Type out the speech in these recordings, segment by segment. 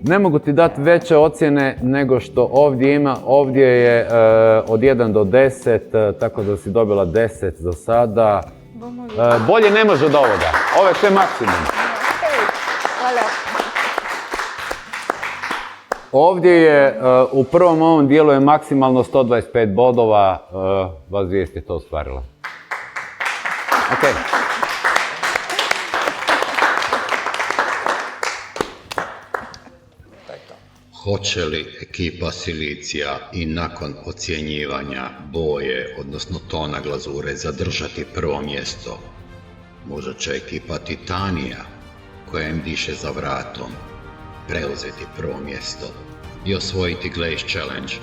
Ne mogu ti dati veće ocjene nego što ovdje ima. Ovdje je od 1 do 10, tako da si dobila 10 za sada. Bolje ne može od ovoga. Ovo je sve maksimum. Ovdje je, u prvom ovom dijelu je maksimalno 125 bodova. Vas dvije ste to ostvarila. Ok. Hoće li ekipa Silicija i nakon ocjenjivanja boje, odnosno tona glazure, zadržati prvo mjesto? Možda će ekipa Titanija, koja im diše za vratom, preuzeti prvo mjesto i osvojiti Glaze Challenge.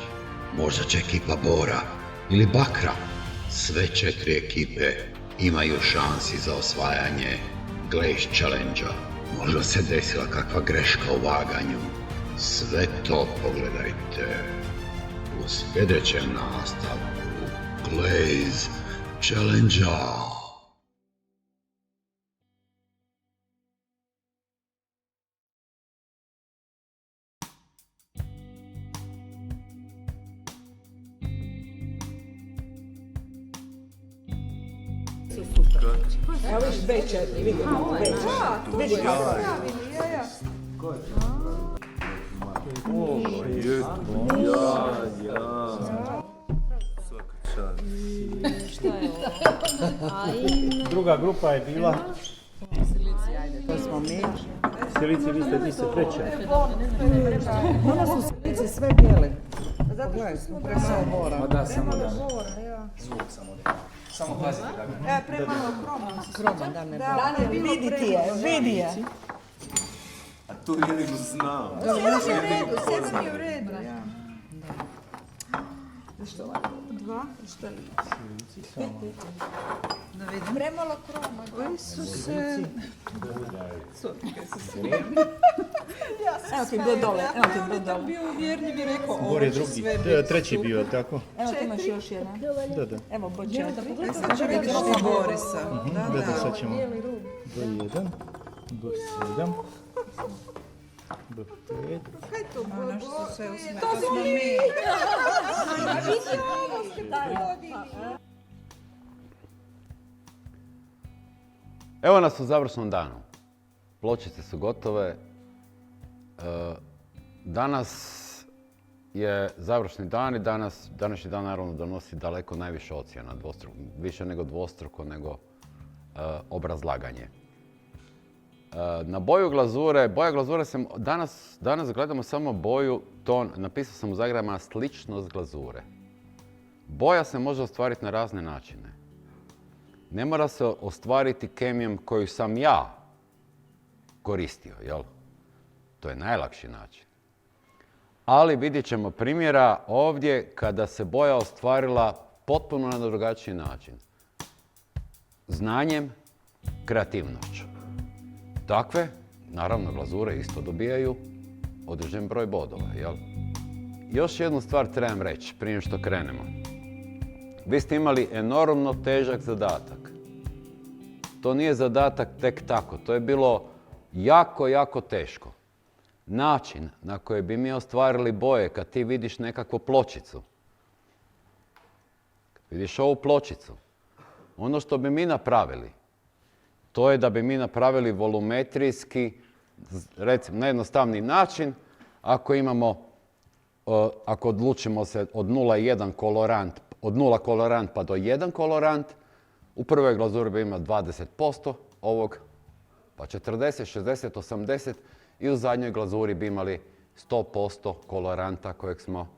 Možda će ekipa Bora ili Bakra. Sve 4 ekipe imaju šansi za osvajanje Glaze Challenge-a. Možda se desila kakva greška u vaganju. Sve to pogledajte u sljedećem nastavku Glaze Challenge-a. Evo viš B4, vidimo B4. Vidi kako je. Druga grupa je bila To smo mi. Silici, vi ste treća. Ono su Silici sve bijeli. Pogledaj, smo presao Bora. Da, samo da. Zvuk samo da. Samo pazite da ga. Premalo kroma, da ne bilo. Vidi ti je, vidi je. A tu je nego znao. Sjedan je u redu, ja. Što ovako? 2, što li? Da vidim. Premalo kroma. Isuse. Evo ti do dole, evo ti do dole. Bio uvjerljiv i rekao Bor je drugi, treći bio, tako? Evo ti imaš još jedan. Da. Evo B4. sad će vidiš ti Borisa. Da, sad ćemo. B1, B7, B5. Ono što su sve usmjeli. To smo mi! Evo nas u završnom danu. Pločice su gotove. Danas je završni dan i današnji dan naravno donosi daleko najviše ocjena. Više nego dvostruko, nego obrazlaganje. Na boja glazure sam, danas gledamo samo boju, ton, napisao sam u zagradama sličnost glazure. Boja se može ostvariti na razne načine. Ne mora se ostvariti kemijom koju sam ja koristio, jel? To je najlakši način. Ali vidjet ćemo primjera ovdje kada se boja ostvarila potpuno na drugačiji način. Znanjem, kreativnošću. Takve, naravno, glazure isto dobijaju određen broj bodova, jel? Još jednu stvar trebam reći prije što krenemo. Vi ste imali enormno težak zadatak. To nije zadatak tek tako, to je bilo jako teško. Način na koji bi mi ostvarili boje kad ti vidiš nekakvu pločicu, vidiš ovu pločicu, ono što bi mi napravili, to je da bi mi napravili volumetrijski, recimo na jednostavni način, ako odlučimo se od 0,1 kolorant, od 0 kolorant pa do 1 kolorant, u prvoj glazuri bi imao 20% ovog, pa 40, 60, 80 i u zadnjoj glazuri bi imali 100% koloranta kojeg smo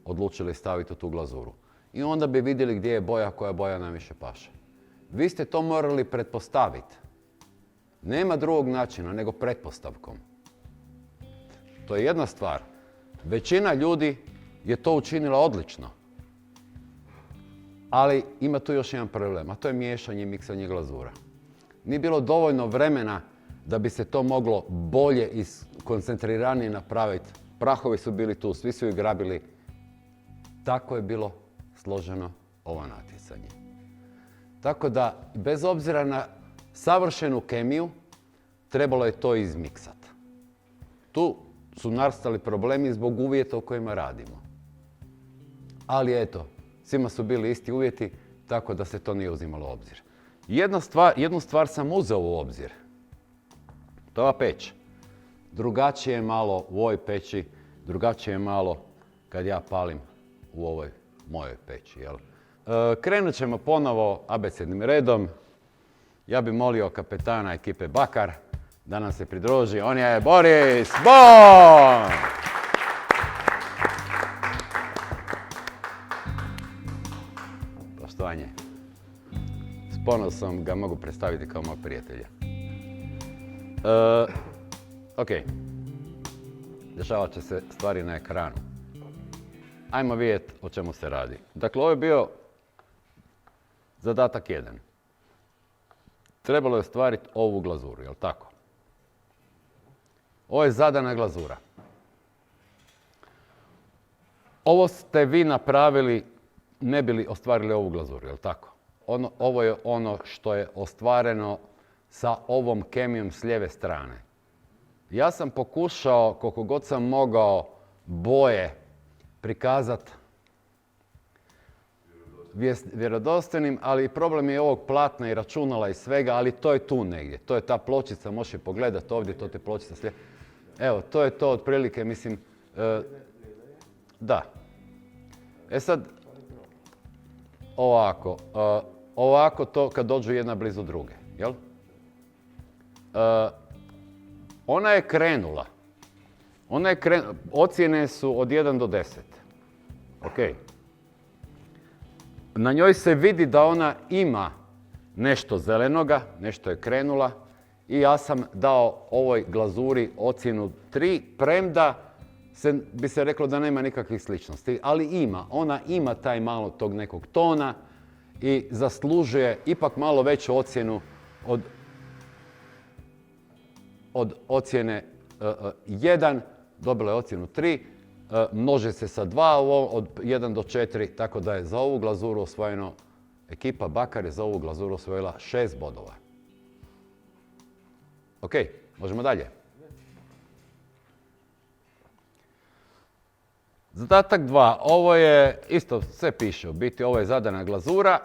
odlučili staviti u tu glazuru. I onda bi vidjeli gdje je boja, koja boja najviše paše. Vi ste to morali pretpostaviti. Nema drugog načina nego pretpostavkom. To je jedna stvar. Većina ljudi je to učinila odlično. Ali ima tu još jedan problem, a to je miješanje i miksanje glazura. Nije bilo dovoljno vremena da bi se to moglo bolje i koncentriranije napraviti. Prahovi su bili tu, svi su ih grabili. Tako je bilo složeno ovo natjecanje. Tako da, bez obzira na savršenu kemiju, trebalo je to izmiksati. Tu su nastali problemi zbog uvjeta u kojima radimo. Ali eto, svima su bili isti uvjeti, tako da se to nije uzimalo u obzir. Jednu stvar sam uzeo u obzir. To je ova peć. Drugačije je malo u ovoj peći, drugačije je malo kad ja palim u ovoj mojoj peći. Jel? Krenut ćemo ponovo abecednim redom. Ja bih molio kapetana ekipe Bakar da nam se pridruži. On je Boris Bon! Poštovanje. S ponosom ga mogu predstaviti kao mog prijatelja. Ok. Dešavat će se stvari na ekranu. Ajmo vidjeti o čemu se radi. Dakle, ovo je bio zadatak 1. Trebalo je ostvariti ovu glazuru, jel tako? Ovo je zadana glazura. Ovo ste vi napravili ne bi li ostvarili ovu glazuru, jel tako? Ovo je ono što je ostvareno sa ovom kemijom s lijeve strane. Ja sam pokušao, koliko god sam mogao, boje prikazati vjerodostojnim, ali problem je ovog platna i računala i svega, ali to je tu negdje. To je ta pločica, možeš je pogledati ovdje, to je pločica slijede. Evo, to je to otprilike, mislim, da. E sad, ovako to kad dođu jedna blizu druge, jel? Ona je krenula. Ocjene su od 1 do 10. Ok. Na njoj se vidi da ona ima nešto zelenoga, nešto je krenula i ja sam dao ovoj glazuri ocjenu 3, premda bi se reklo da nema nikakvih sličnosti, ali ima. Ona ima taj malo tog nekog tona i zaslužuje ipak malo veću ocjenu od ocjene 1, dobila je ocjenu 3, množe se sa 2 od 1 do 4, tako da je za ovu glazuru osvojeno, ekipa Bakar je za ovu glazuru osvojila 6 bodova. Ok, možemo dalje. Zadatak 2, ovo je, isto sve piše u biti, ovo je zadana glazura.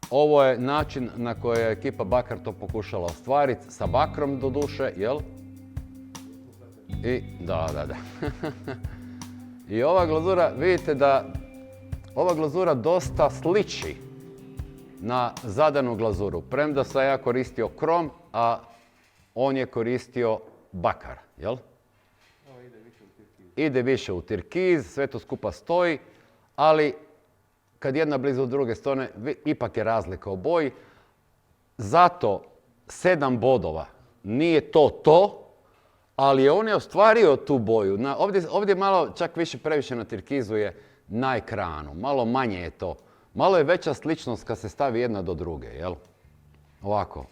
Ovo je način na koji je ekipa Bakar to pokušala ostvariti, sa bakrom do duše, jel? Da. I ova glazura, vidite da ova glazura dosta sliči na zadanu glazuru. Premda sam ja koristio krom, a on je koristio bakar, jel? Ide više u tirkiz, sve to skupa stoji, ali kad jedna blizu druge stone, ipak je razlika u boji. Zato 7 bodova nije to, ali on je ostvario tu boju. Ovdje malo, čak više previše na tirkizu je na ekranu. Malo manje je to. Malo je veća sličnost kad se stavi jedna do druge, jel? Ovako.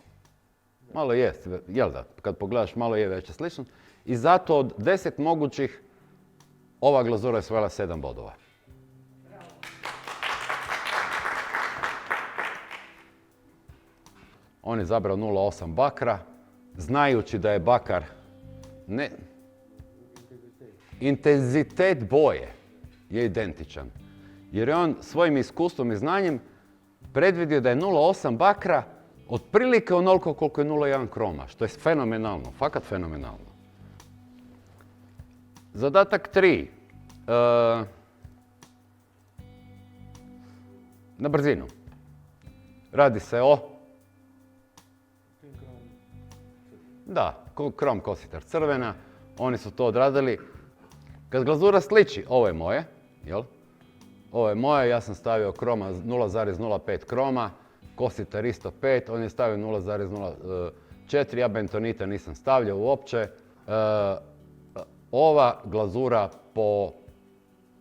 Malo je, jel da? Kad pogledaš, malo je veća sličnost. I zato od 10 mogućih, ova glazura je osvojila 7 bodova. On je zabrao 0,8 bakra, znajući da je bakar intenzitet boje je identičan. Jer je on svojim iskustvom i znanjem predvidio da je 0,8 bakra otprilike onoliko koliko je 0,1 kroma, što je fenomenalno, fakat fenomenalno. Zadatak 3. Na brzinu. Radi se o... Da, krom kositar crvena, oni su to odradili. Kad glazura sliči, ovo je moje, jel? Ovo je moje, ja sam stavio kroma 0,05 kroma, kositar isto 5, on je stavio 0,04, ja bentonita nisam stavljao uopće. Ova glazura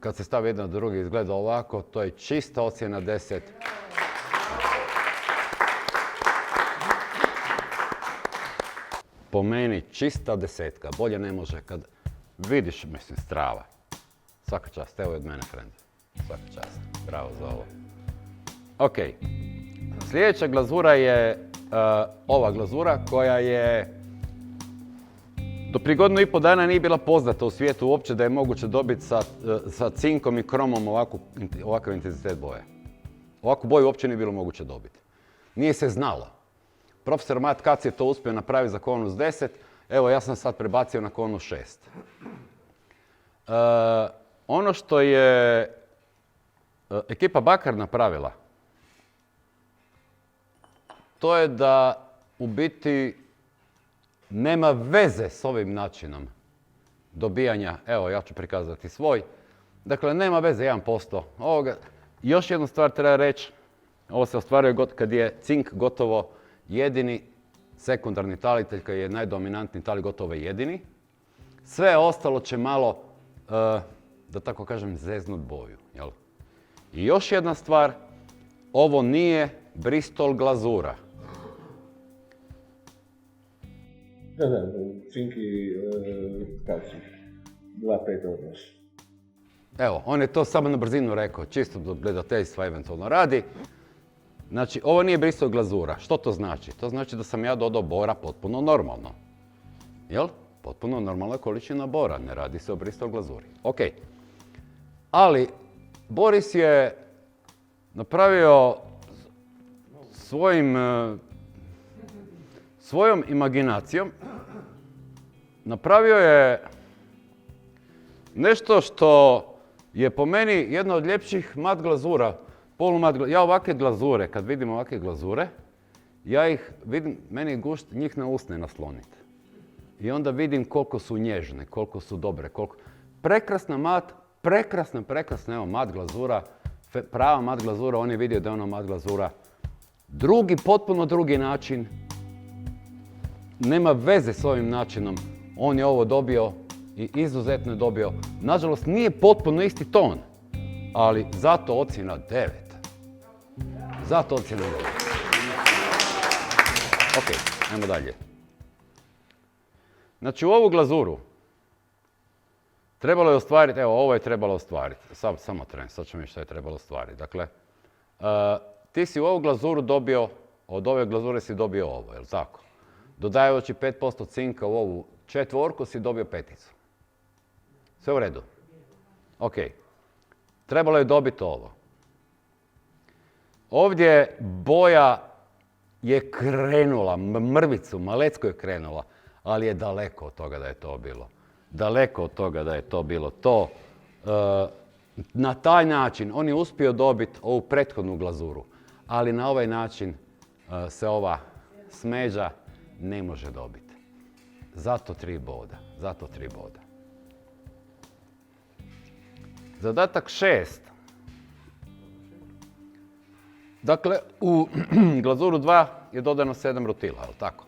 kad se stavi jedna do druge izgleda ovako, to je čista ocjena 10. Po meni čista 10, bolje ne može kad vidiš, mislim, strava. Svaka čast, evo je od mene, friend. Svaka čast, bravo za ovo. Ok, sljedeća glazura je ova glazura koja je Do prije 1,5 dana nije bila poznata u svijetu uopće da je moguće dobiti sa cinkom i kromom ovakav intenzitet boje. Ovakvu boju uopće nije bilo moguće dobiti. Nije se znalo. Profesor Mat Kac je to uspio napraviti za Konus 10, evo ja sam sad prebacio na Konus 6. Ono što je ekipa Bakar napravila, to je da u biti nema veze s ovim načinom dobijanja. Evo, ja ću prikazati svoj. Dakle, nema veze 1% ovoga. Još jednu stvar treba reći. Ovo se ostvaruje kad je cink gotovo jedini sekundarni talitelj, koji je najdominantniji talij, gotovo jedini. Sve ostalo će malo, da tako kažem, zeznut boju. Jel? I još jedna stvar, ovo nije Bristol glazura. Da, cink i kalcij. 2,5 odnos. Evo, on je to samo na brzinu rekao, čisto do gledateljstva eventualno radi. Znači, ovo nije Bristol glazura. Što to znači? To znači da sam ja dodao bora potpuno normalno. Jel? Potpuno normalna količina bora, ne radi se o Bristol glazuri. Ok. Ali, Boris je napravio svojom imaginacijom, napravio je nešto što je po meni jedna od ljepših mat glazura, ja ovakve glazure, kad vidim ovakve glazure, ja ih vidim, meni je gušt njih na usne nasloniti. I onda vidim koliko su nježne, koliko su dobre, koliko... Prekrasna mat, prekrasna, evo mat glazura, prava mat glazura, on je vidio da je ono mat glazura. Potpuno drugi način, nema veze s ovim načinom, on je ovo dobio i izuzetno je dobio. Nažalost, nije potpuno isti ton, ali zato ocjena 9. Zato ocjena 9. Ok, ajmo dalje. Znači, u ovu glazuru trebalo je ostvariti, evo, ovo je trebalo ostvariti. Samo tren, sad ćemo vidjeti što je trebalo ostvariti. Dakle, ti si u ovu glazuru dobio, od ove glazure si dobio ovo, jel' tako? Dodajući 5% cinka u ovu četvorku si dobio 5. Sve u redu? Ok. Trebalo je dobiti ovo. Ovdje boja je krenula, mrvicu, malecko je krenula, ali je daleko od toga da je to bilo. Daleko od toga da je to bilo to. Na taj način on je uspio dobiti ovu prethodnu glazuru, ali na ovaj način se ova smeđa ne može dobiti. Zato 3 boda. Zadatak 6. Dakle, u glazuru 2 je dodano 7 rutila, je li tako?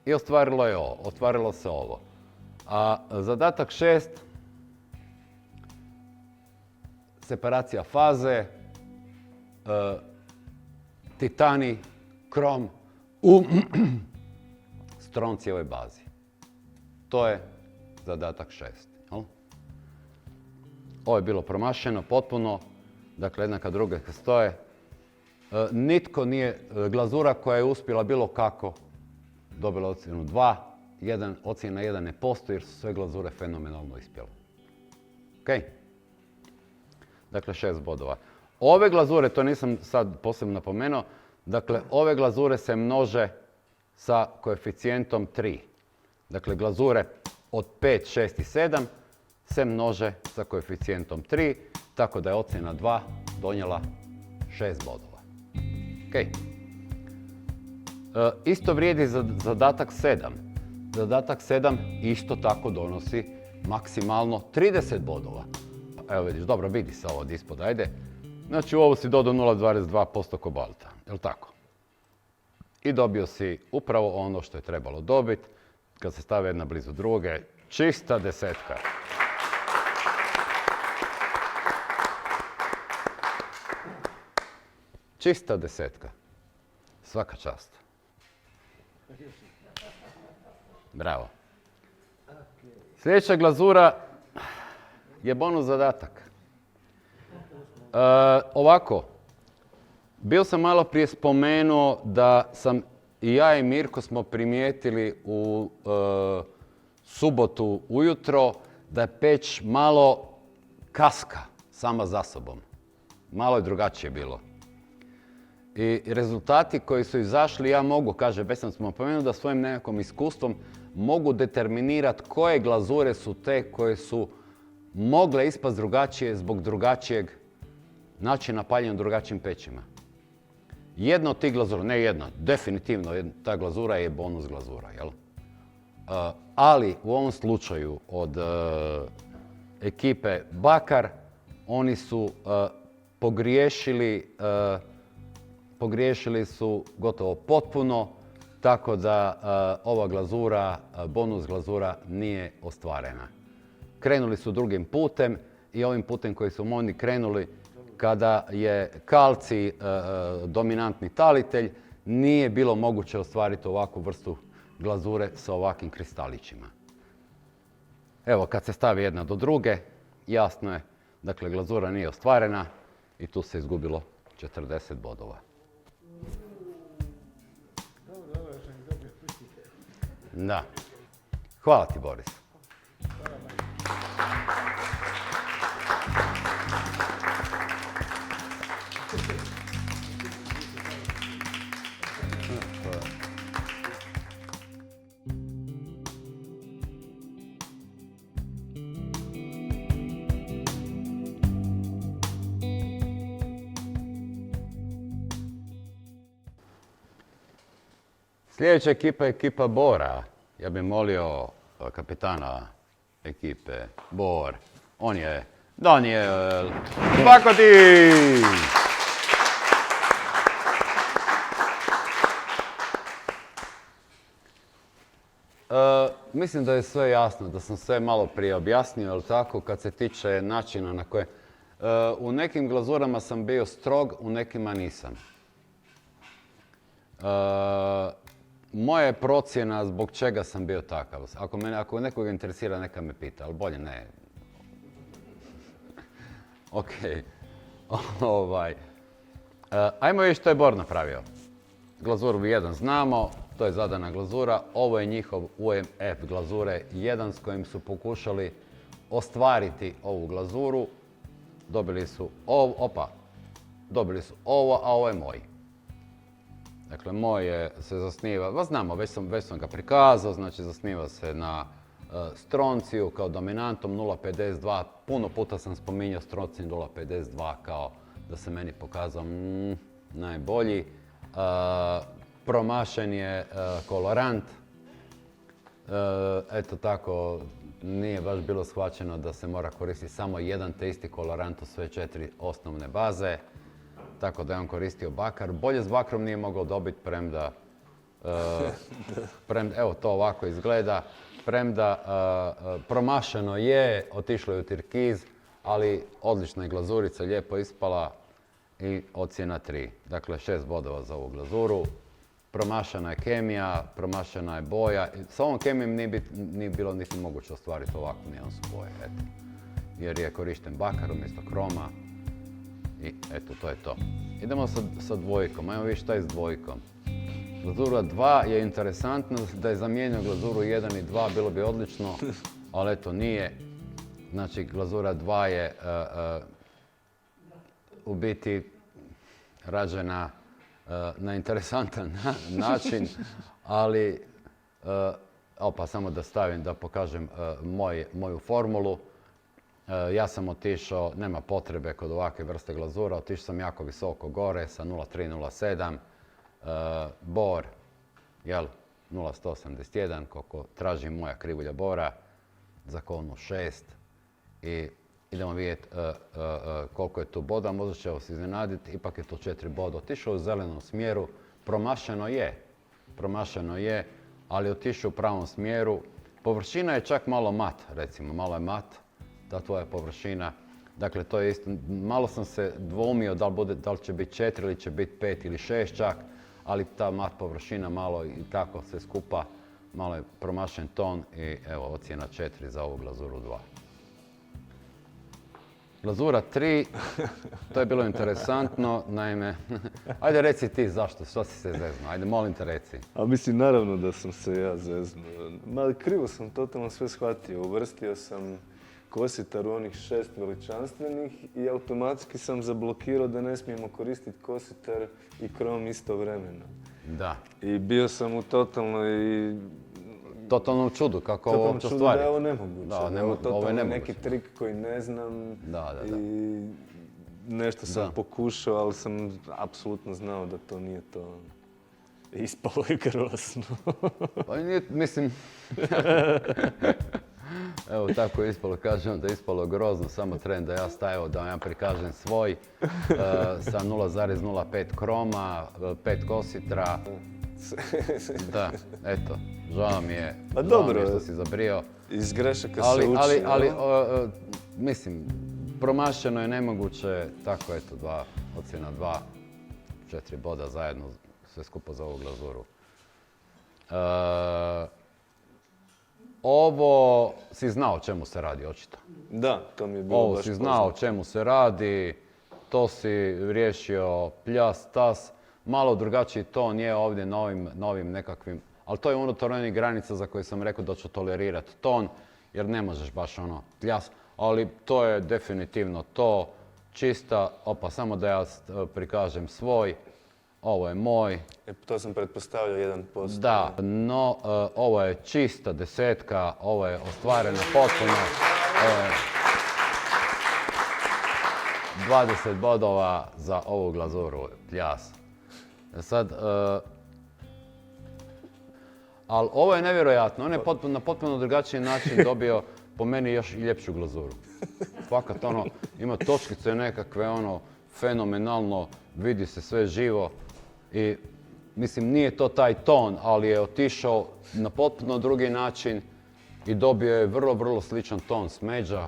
I ostvarilo se ovo. A zadatak 6, separacija faze, titani, krom u stroncijevoj bazi. To je zadatak 6. Jel? Ovo je bilo promašeno potpuno, dakle jedna kad druga stoje. Nitko nije, glazura koja je uspjela bilo kako, dobila ocjenu 2, ocjena 1 ne postoji jer su sve glazure fenomenalno ispjele. Ok? Dakle, 6 bodova. Ove glazure, to nisam sad posebno napomenuo, dakle, ove glazure se množe sa koeficijentom 3. Dakle, glazure od 5, 6 i 7 se množe sa koeficijentom 3, tako da je ocjena 2 donijela 6 bodova. Ok. Isto vrijedi za zadatak 7. Zadatak 7 isto tako donosi maksimalno 30 bodova. Evo vidiš, dobro, vidi se ovo od ispod, ajde. Znači u ovo si dodao 0,2% kobalta, jel' tako? I dobio si upravo ono što je trebalo dobiti. Kad se stave jedna blizu druge, čista 10. Čista 10. Svaka čast. Bravo. Sljedeća glazura je bonus zadatak. Ovako, bio sam malo prije spomenuo da sam i ja i Mirko smo primijetili u subotu ujutro da je peć malo kaska sama za sobom. Malo je drugačije bilo. I rezultati koji su izašli, ja mogu, kaže, već sam spomenuo da svojim nekakvom iskustvom mogu determinirati koje glazure su te koje su mogle ispast drugačije zbog drugačijeg načina paljenja u drugačijim pećima. Jedna od tih glazura, ne jedna, definitivno ta glazura je bonus glazura, jel? Ali u ovom slučaju od ekipe Bakar, oni su pogriješili su gotovo potpuno, tako da ova glazura, bonus glazura, nije ostvarena. Krenuli su drugim putem i ovim putem koji su oni krenuli, kada je kalcij dominantni talitelj, nije bilo moguće ostvariti ovakvu vrstu glazure sa ovakvim kristalićima. Evo, kad se stavi jedna do druge, jasno je, dakle, glazura nije ostvarena i tu se izgubilo 40 bodova. Da. Hvala ti, Boris. Sljedeća ekipa je ekipa Bora. Ja bih molio kapitana ekipe Bor. On je Daniel Bakotić. Mislim da je sve jasno, da sam sve malo prije objasnio, ali tako, kad se tiče načina na koje... U nekim glazurama sam bio strog, u nekima nisam. Moja je procjena zbog čega sam bio takav. Ako nekoga interesira, neka me pita, ali bolje ne. Ok. Ajmo vidjeti što je Bor napravio. Glazuru 1 znamo, to je zadana glazura. Ovo je njihov UMF glazure 1 s kojim su pokušali ostvariti ovu glazuru. Dobili su ovo, a ovo je moj. Dakle, moj se zasniva, znamo, već sam ga prikazao, znači zasniva se na stronciju kao dominantom 0,52. Puno puta sam spominjao stroncij 0,52 kao da se meni pokazao najbolji. Promašen je kolorant. Eto tako, nije baš bilo shvaćeno da se mora koristiti samo jedan te isti kolorant u sve 4 osnovne baze. Tako da je on koristio Bakar. Bolje s Bakarom nije mogao dobiti, premda, evo to ovako izgleda, premda promašeno je, otišlo je u turkiz, ali odlična je glazurica, lijepo ispala i ocjena 3. Dakle, 6 bodova za ovu glazuru. Promašena je kemija, promašena je boja. Sa ovom kemijom nije bilo niti moguće ostvariti ovakvu nijansu boje, eto. Jer je korišten Bakar umjesto kroma. I eto, to je to. Idemo sa dvojkom. Ajmo vidjeti šta je s dvojkom. Glazura 2 je interesantno, da je zamijenio glazuru 1 i 2 bilo bi odlično, ali eto nije. Znači, glazura 2 je u biti rađena na interesantan način, ali samo da stavim, da pokažem moju formulu. Ja sam otišao, nema potrebe kod ovakve vrste glazura, otišao sam jako visoko gore sa 0,3, 0,7. Bor, 0,181, koliko traži moja krivulja Bora, za konu 6. I idemo vidjeti koliko je tu boda, možda će vas iznenaditi, ipak je to 4 boda. Otišao u zelenom smjeru, promašeno je, ali otišao u pravom smjeru. Površina je čak malo mat, recimo, malo je mat. Ta tvoja površina. Dakle, to je isto, malo sam se dvoumio da li će biti 4 ili će biti 5 ili 6 čak, ali ta mat površina malo i tako se skupa, malo je promašen ton i evo, ocjena 4 za ovu glazuru 2. Glazura 3, to je bilo interesantno, naime, ajde reci ti zašto, što si se zeznuo, ajde molim te reci. A mislim, naravno da sam se ja zeznuo. Ma krivo sam totalno sve shvatio. Uvrstio sam kositar u onih 6 veličanstvenih i automatski sam zablokirao da ne smijemo koristiti kositar i krom istovremeno. Da, I bio sam u totalnoj totalnom čudu kako ovo totalnom uopće čudu stvari. da je ovo nemoguće. Da, Da je ovo ovo je totalno nemoguće. neki trik koji ne znam. Da. I nešto sam Da. pokušao, ali sam apsolutno znao da to nije to. Ispalo je grozno. Pa nije, mislim, evo tako je ispalo, kažem da je ispalo grozno, samo tren da ja stajao, da ja prikažem svoj sa 0,05 kroma, 5 kositra. Da, eto, žao mi je, Pa žao dobro mi je što je. si zabrio. Iz grešaka se uči. Ali, jel? mislim, promašeno je nemoguće, tako eto, ocjena 2, 4 boda zajedno, sve skupo za ovu glazuru. Ovo si znao o čemu se radi, očito. Da, to mi je bilo Ovo baš si znao o poznato. čemu se radi, to si riješio pljas, tas, malo drugačiji ton je ovdje novim nekakvim, ali to je unutar onih granica za koje sam rekao da ću tolerirati ton, jer ne možeš baš ono pljas, ali to je definitivno to, čista, samo da ja prikažem svoj, ovo je moj, To sam pretpostavljao 1%. da, no ovo je čista desetka, ovo je ostvareno potpuno, ovo je 20 bodova za ovu glazuru, pljas. Sad, ali ovo je nevjerojatno, on je na potpuno drugačiji način dobio po meni još i ljepšu glazuru. Fakat ono, ima točkice nekakve ono, fenomenalno, vidi se sve živo i mislim nije to taj ton, ali je otišao na potpuno drugi način i dobio je vrlo, vrlo sličan ton smeđa.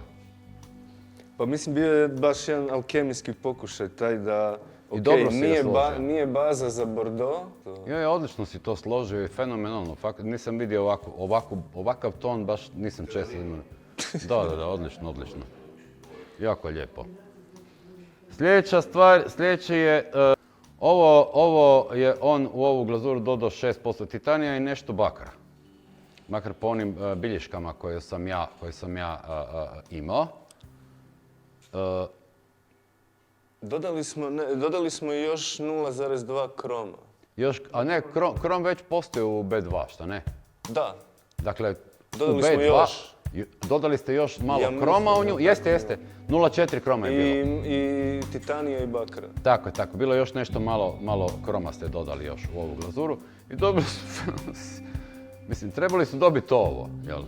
Pa mislim bio je baš jedan alkemijski pokušaj, taj da... I dobro si ga nije, složio. nije baza za Bordeaux. Ja, odlično si to složio i fenomenalno. Fakat nisam vidio ovakav ton, baš nisam često imao. Da, odlično. Jako lijepo. Sljedeća stvar, sljedeće je, ovo je on u ovu glazuru dodao 6% titanija i nešto bakra. Makar po onim bilješkama koje sam ja imao. Dodali smo još 0,2 kroma. A ne, krom već postoji u B2, šta ne? Da, Dakle, Dodali u smo B2 još. dodali ste još malo Ja mislim kroma u nju. da Jeste. 0,4 kroma je bilo. i titanija i bakra. Tako. Bilo je još nešto malo kroma ste dodali još u ovu glazuru. I dobili su, mislim, trebali su dobiti ovo, jel?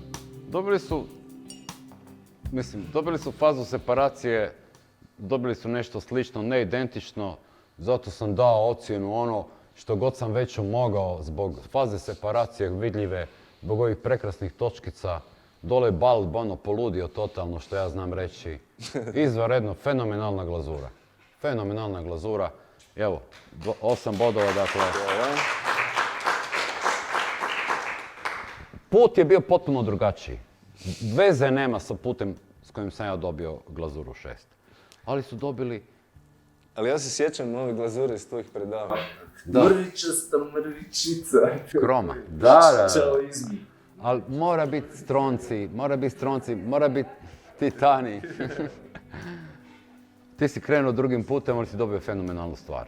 Dobili su fazu separacije, dobili su nešto slično, ne identično. Zato sam dao ocjenu ono što god sam već mogao zbog faze separacije vidljive, zbog ovih prekrasnih točkica. Dole je bulb ono poludio totalno, što ja znam reći. Izvanredno, fenomenalna glazura. Fenomenalna glazura. Evo, 8 bodova, dakle. Put je bio potpuno drugačiji. Veze nema sa putem s kojim sam ja dobio glazuru 6. Ali su dobili... Ali ja se sjećam ove glazure iz tvojih predavanja. Mrvičasta mrvičica. Kroma. Da. Čao izmi. Ali mora biti stronci, mora biti titani. Ti si krenuo drugim putem, ali si dobio fenomenalnu stvar.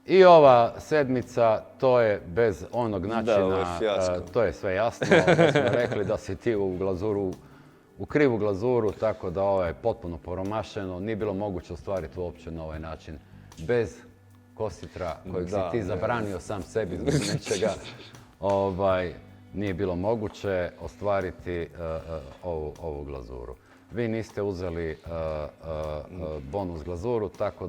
I ova sedmica, to je bez onog načina, ovo je fijasko. to je sve jasno. Da smo rekli da si ti u krivu glazuru, tako da ovo je potpuno promašeno. Nije bilo moguće ostvariti uopće na ovaj način. Bez kositra kojeg si ti zabranio sam sebi zbog nečega, nije bilo moguće ostvariti ovu glazuru. Vi niste uzeli bonus glazuru, tako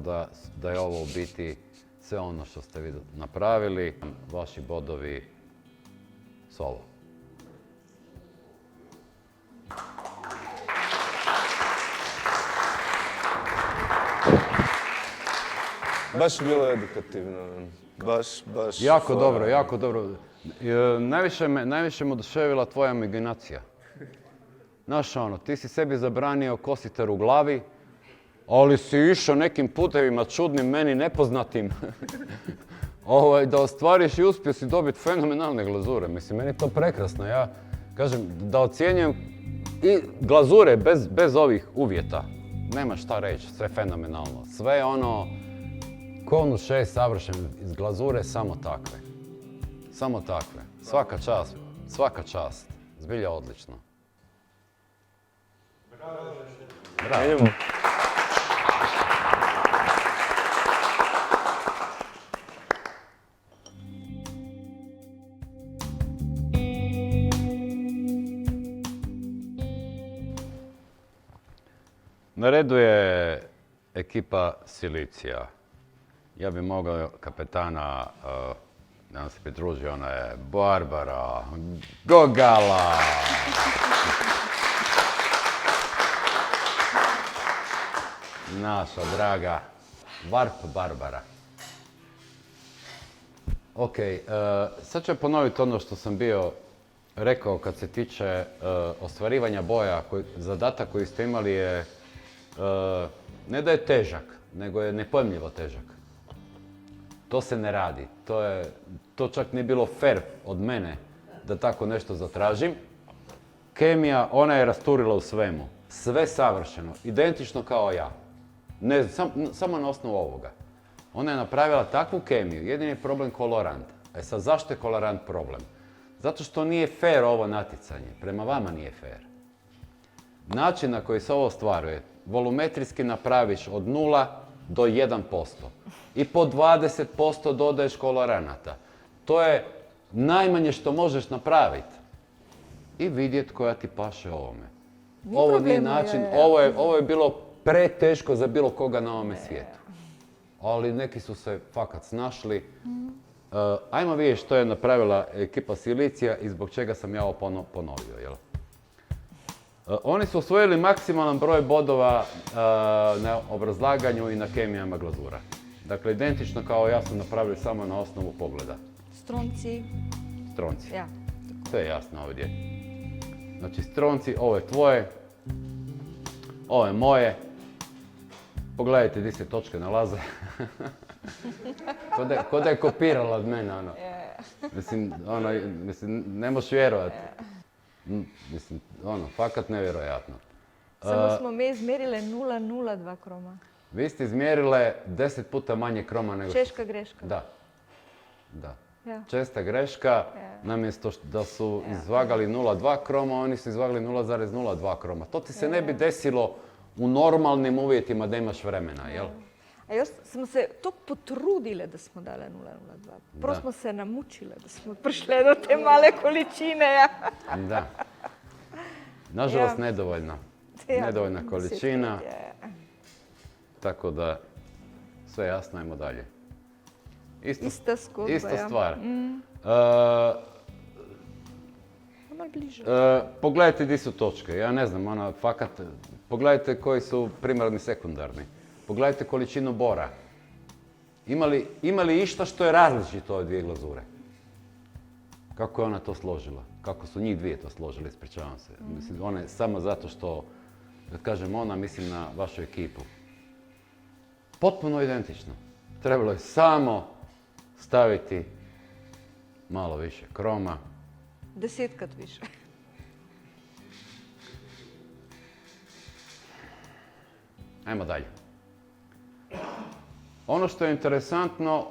da je ovo u biti sve ono što ste vi napravili. Vaši bodovi su ovo. Baš je bilo edukativno. Baš. Jako dobro. Najviše me oduševila tvoja imaginacija. Znaš ono, ti si sebi zabranio kositar u glavi, ali si išao nekim putevima čudnim, meni nepoznatim, da ostvariš i uspio si dobiti fenomenalne glazure. Mislim, meni je to prekrasno. Ja kažem da ocjenjujem i glazure bez ovih uvjeta. Nema šta reći, sve fenomenalno. Sve ono, konus 6 savršen iz glazure, samo takve. Samo takve. Svaka čast. Zbilja odlično. Idemo. Na redu je ekipa Silicija. Ja bi mogao kapetana da nam se pridruži, ona je Barbara Gogala. Naša draga Varp Barbara. Ok, sad ću ponoviti ono što sam bio rekao kad se tiče ostvarivanja boja. Zadatak koji ste imali je ne da je težak, nego je nepojmljivo težak. To se ne radi. To čak nije bilo fair od mene da tako nešto zatražim. Kemija, ona je rasturila u svemu. Sve savršeno, identično kao ja. Ne, samo na osnovu ovoga. Ona je napravila takvu kemiju, jedini je problem kolorant. Sad zašto je kolorant problem? Zato što nije fair ovo natjecanje, prema vama nije fair. Način na koji se ovo ostvaruje, volumetrijski napraviš od 0 do 1%. I po 20% dodaješ koloranata. To je najmanje što možeš napraviti. I vidjeti koja ti paše ovome. Ovo nije način, ovo je bilo preteško za bilo koga na ovome svijetu. Ali neki su se fakat snašli. Ajmo vidjeti što je napravila ekipa Silicija i zbog čega sam ja ovo ponovio. Jel? Oni su osvojili maksimalan broj bodova na obrazlaganju i na kemijama glazura. Dakle, identično kao ja sam napravio samo na osnovu pogleda. Stronci. Stronci. Ja. Sve je jasno ovdje. Znači, stronci, ovo je tvoje, ovo je moje. Pogledajte gdje se točke nalaze. Ko da je kopirala od mene, ono. Mislim, ne možeš vjerovati. Mislim, fakat nevjerojatno. Samo smo mi izmjerile 0,02 kroma. Vi ste izmjerile 10 puta manje kroma nego... Češka greška. Da. Ja. Česta greška, namjesto da su izvagali 0,2 kroma, oni su izvagali 0,02 kroma. To ti se ne bi desilo u normalnim uvjetima da imaš vremena, jel? A još smo se tog potrudile da smo dale 0,02. Prvo smo se namučile da smo prišle do te male količine. Da. Nažalost, nedovoljna. Nedovoljna količina. Tako da, sve jasno, ajmo dalje. Ista skudba, ista stvar. Malo bliže. Pogledajte gdje su točke. Ja ne znam, fakat, pogledajte koji su primarni i sekundarni. Pogledajte količinu bora. Ima li išta što je različito od dvije glazure? Kako je ona to složila? Kako su njih dvije to složile, ispričavam se. Mislim, ona je samo zato što, kad kažem ona, mislim na vašu ekipu. Potpuno identično. Trebalo je samo staviti malo više kroma. 10-krat više. Ajmo dalje. Ono što je interesantno,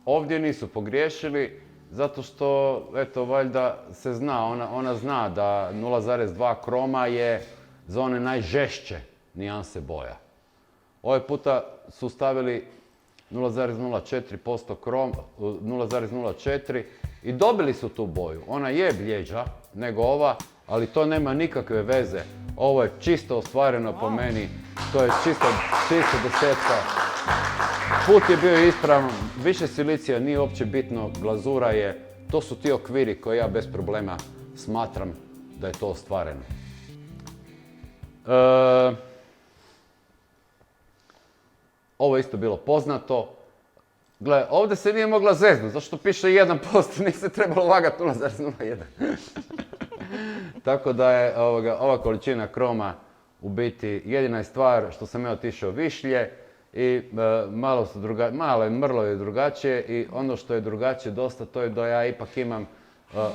ovdje nisu pogriješili, zato što, eto, valjda se zna, ona zna da 0,2 kroma je za one najžešće nijanse boja. Ovaj puta su stavili 0,04% krom, 0,04 i dobili su tu boju. Ona je bljeđa nego ova, ali to nema nikakve veze. Ovo je čisto ostvareno po meni, to je čisto desetka. Put je bio ispravan, više silicija nije uopće bitno, glazura je, to su ti okviri koje ja bez problema smatram da je to ostvareno. Ovo je isto bilo poznato. Gle, ovdje se nije mogla zeznuti, zašto piše 1%, nije se trebalo lagati 0,01. Tako da je ova količina kroma u biti jedina je stvar što sam ja otišao višlje i malo je mrlo je drugačije i ono što je drugačije dosta to je da ja ipak imam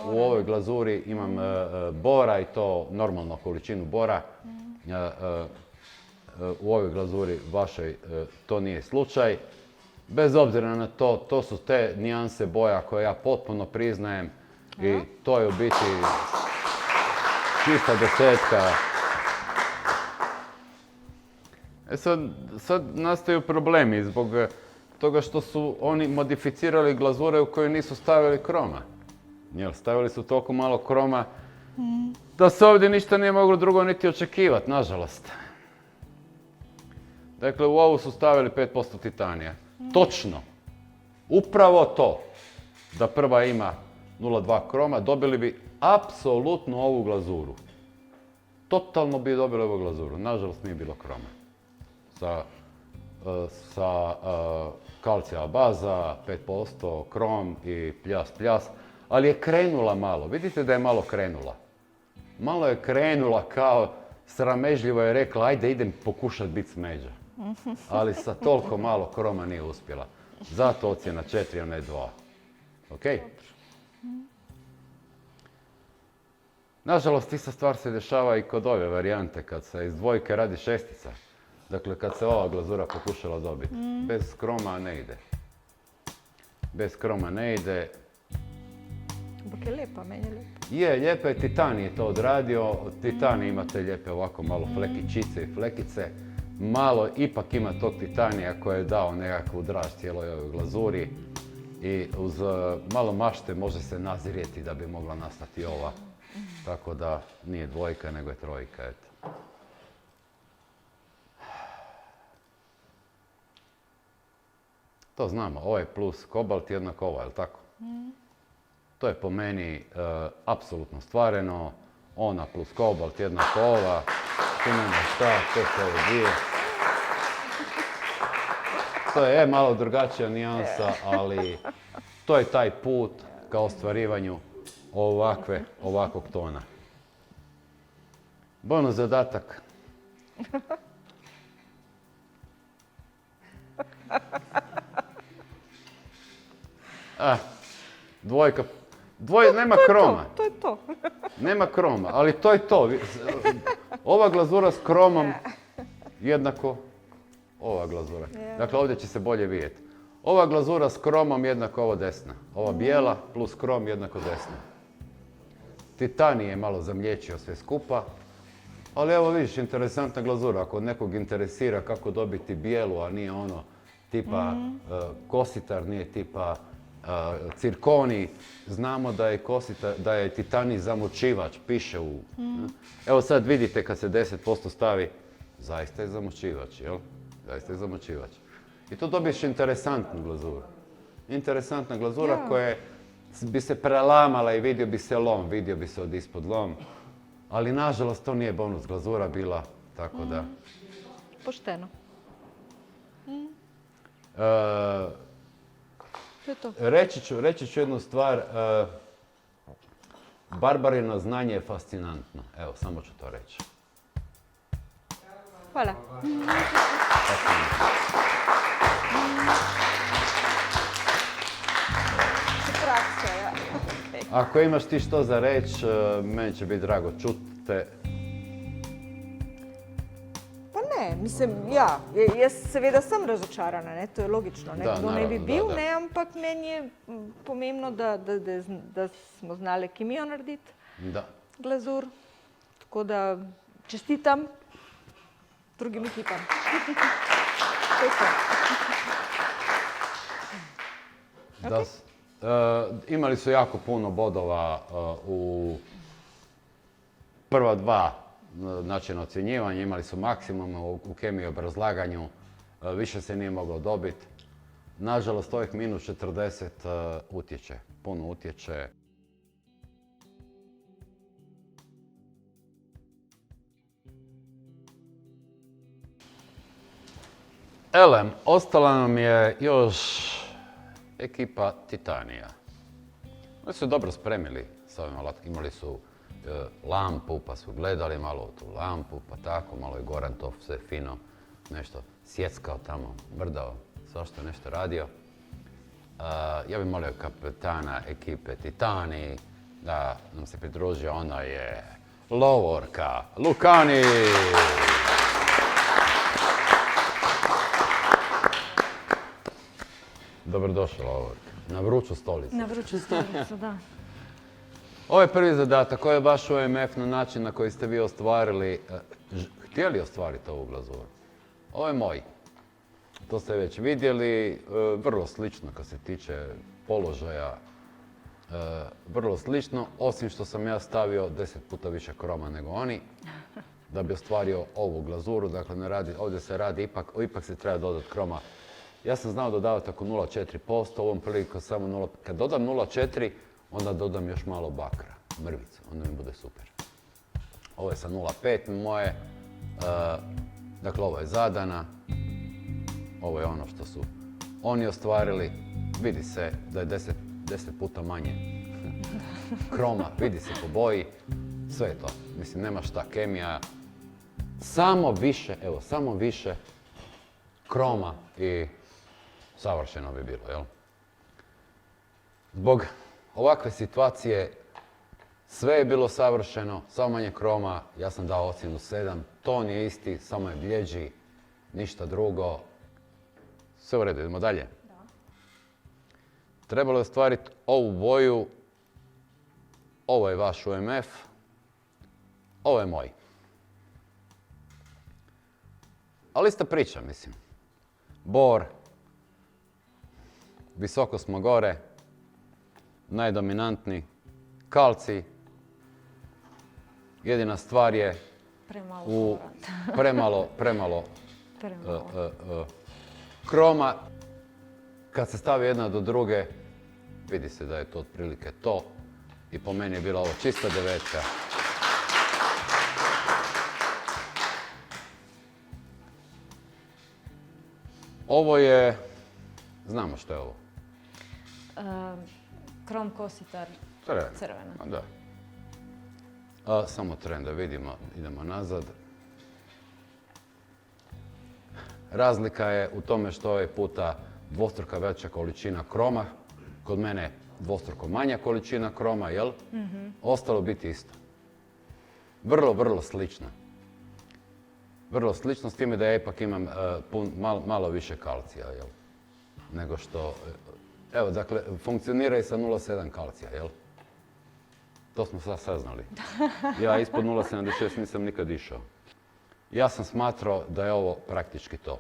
u ovoj glazuri imam bora i to normalno količinu bora. U ovoj glazuri vašoj to nije slučaj. Bez obzira na to, to su te nijanse boja koje ja potpuno priznajem i to je u biti čista desetka. Sad nastaju problemi zbog toga što su oni modificirali glazure u koje nisu stavili kroma. Jer stavili su toliko malo kroma da se ovdje ništa nije moglo drugo niti očekivati, nažalost. Dakle, u ovu su stavili 5% titanija. Točno. Upravo to. Da prva ima 0,2 kroma, dobili bi apsolutno ovu glazuru. Totalno bi dobili ovu glazuru. Nažalost, nije bilo kroma. Sa kalcija baza, 5% krom i pljas. Ali je krenula malo. Vidite da je malo krenula. Malo je krenula kao sramežljivo je rekla, ajde idem pokušati biti smeđa. Ali sa toliko malo kroma nije uspjela. Zato ocjena 4, a ne 2. Ok? Nažalost, ista stvar se dešava i kod ove varijante, kad se iz dvojke radi šestica. Dakle, kad se ova glazura pokušala dobiti. Bez kroma ne ide. Bez kroma ne ide. Ampak je lijepa, meni je lijepa. Je, lijepa je, Titan je to odradio. Titan imate lijepe ovako malo flekičice i flekice. Malo ipak ima tog titanija koji je dao nekakvu draž cijeloj ovoj glazuri. I uz malo mašte može se nazrijeti da bi mogla nastati ova. Tako da nije dvojka, nego je trojka, eto. To znamo, ovo je plus kobalt jednako ovo, je li tako? To je po meni apsolutno stvareno. Ona plus kobalt jednako ova. Tu nema šta, to su ove dvije. To je malo drugačija nijansa, ali to je taj put ka ostvarivanju ovakvog tona. Bonus zadatak. Dvojka. Nema kroma. To je to. Nema kroma, ali to je to. Ova glazura s kromom jednako ova glazura. Dakle, ovdje će se bolje vidjeti. Ova glazura s kromom jednako ovo desna. Ova bijela plus krom jednako desna. Titanij je malo zamlječio sve skupa. Ali evo vidiš, interesantna glazura. Ako nekog interesira kako dobiti bijelu, a nije ono tipa kositar, nije tipa cirkoni, znamo da je titanij zamočivač, piše u... Evo sad vidite kad se 10% stavi, zaista je zamočivač, jel? Zaista je zamočivač. I tu dobiješ interesantnu glazuru. Interesantna glazura koja bi se prelamala i vidio bi se lom, vidio bi se od ispod lom. Ali nažalost to nije bonus glazura bila, tako da... Pošteno. Reći ću jednu stvar. Barbarino znanje je fascinantno. Evo, samo ću to reći. Hvala. Praksa, ja. Ako imaš ti što za reći, meni će biti drago čuti te. Pa ne, mislim, jaz seveda sem razočarana, ne, to je logično, ne, kdo ne bi bil, ne, ampak meni je pomembno, da smo znali kemijo narediti, glazur, tako da čestitam drugim ekipam. To je to. Imali su jako puno bodova u prva dva načina ocjenjivanja, imali su maksimum u kemiji obrazlaganju, više se nije moglo dobiti. Nažalost, ovih minus 40 utječe, puno utječe. Elem, ostala nam je još ekipa Titanija. Oni su dobro spremili s ovim alatkama. Imali su lampu, pa su gledali malo u tu lampu, pa tako, malo je Goran to sve fino nešto sjeckao tamo, mrdao, svašta nešto radio. Ja bih molio kapetana ekipe Titani da nam se pridruži, ona je Lovorka Lukani. Dobrodošla, Lovorka. Na vruću stolicu. Na vruću stolicu, da. Ovo je prvi zadatak, ovo je vaš OMF na način na koji ste vi ostvarili, htjeli ostvariti ovu glazuru. Ovo je moj. To ste već vidjeli, vrlo slično kad se tiče položaja, vrlo slično, osim što sam ja stavio 10 puta više kroma nego oni, da bi ostvario ovu glazuru. Dakle, ovdje se radi, ipak se treba dodati kroma. Ja sam znao dodavati oko 0,4%, ovom priliku samo 0, kad dodam 0,4, onda dodam još malo bakra, mrvicu, onda mi bude super. Ovo je sa 0,5 moje, dakle ovo je zadana, ovo je ono što su oni ostvarili, vidi se da je 10 puta manje kroma, vidi se po boji, sve je to, mislim nema šta, kemija, samo više kroma i savršeno bi bilo, jel? Zbog ovakve situacije sve je bilo savršeno, samo manje kroma, ja sam dao ocjenu 7, ton je isti, samo je bljeđi, ništa drugo. Sve u redu, idemo dalje. Da. Trebalo je ostvariti ovu boju, ovo je vaš UMF, ovo je moj. Ali ista priča, mislim. Bor, visoko smo gore, najdominantniji, kalcij. Jedina stvar je premalo kroma. Kad se stavi jedna do druge, vidi se da je to otprilike to. I po meni je bila ovo čista 9. Ovo je, znamo što je ovo. Krom kositar crvena. Da. Samo tren da vidimo, idemo nazad. Razlika je u tome što ovaj puta dvostruka veća količina kroma, kod mene dvostruko manja količina kroma, jel? Ostalo biti isto. Vrlo slično. Vrlo slično s time da ja ipak imam malo više kalcija, jel? Nego što... Evo, dakle, funkcionira i sa 0,7 kalcija, jel? To smo sad saznali. Ja ispod 0,76 nisam nikad išao. Ja sam smatrao da je ovo praktički to.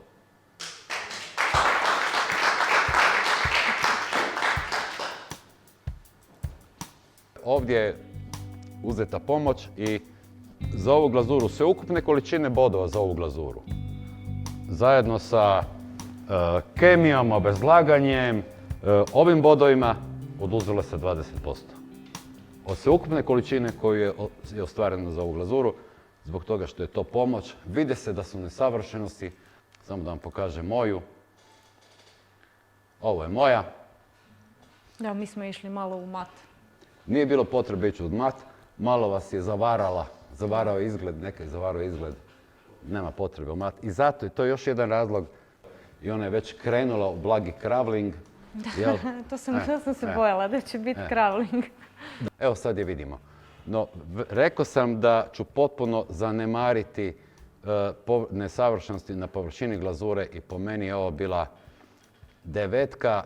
Ovdje je uzeta pomoć i za ovu glazuru, sve ukupne količine bodova za ovu glazuru, zajedno sa kemijom, obrazlaganjem, ovim bodovima oduzelo se 20%. Od sveukupne količine koju je ostvarena za ovu glazuru, zbog toga što je to pomoć, vide se da su nesavršenosti, samo da vam pokažem moju. Ovo je moja. Da, mi smo išli malo u mat. Nije bilo potrebe ići u mat, malo vas je zavarao izgled, nekaj zavarao izgled, nema potrebe u mat. I zato je to još jedan razlog i ona je već krenula u blagi kravling. Da, to sam se bojala da će biti kravling. Evo sad je vidimo. No, rekao sam da ću potpuno zanemariti nesavršenosti na površini glazure i po meni je ovo bila 9.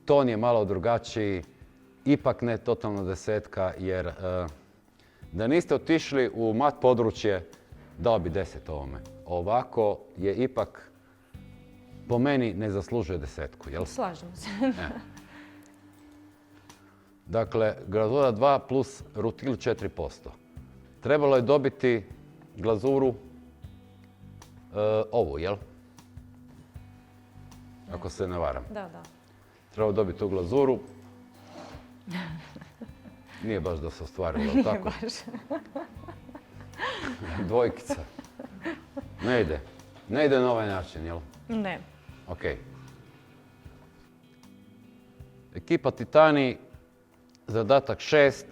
Ton je malo drugačiji, ipak ne totalno 10, jer da niste otišli u mat područje, dao bi 10 ovome. Ovako je ipak, po meni, ne zaslužuje 10, jel? Slažem se. Dakle, glazura 2 plus rutil 4%. Trebalo je dobiti glazuru ovu, jel? Ako se ne varam. Da. Trebalo je dobiti tu glazuru. Nije baš da se ostvarilo, tako? Nije baš. Dvojkica. Ne ide. Ne ide na ovaj način, jel? Ne. Ok. Ekipa Titani, zadatak 6.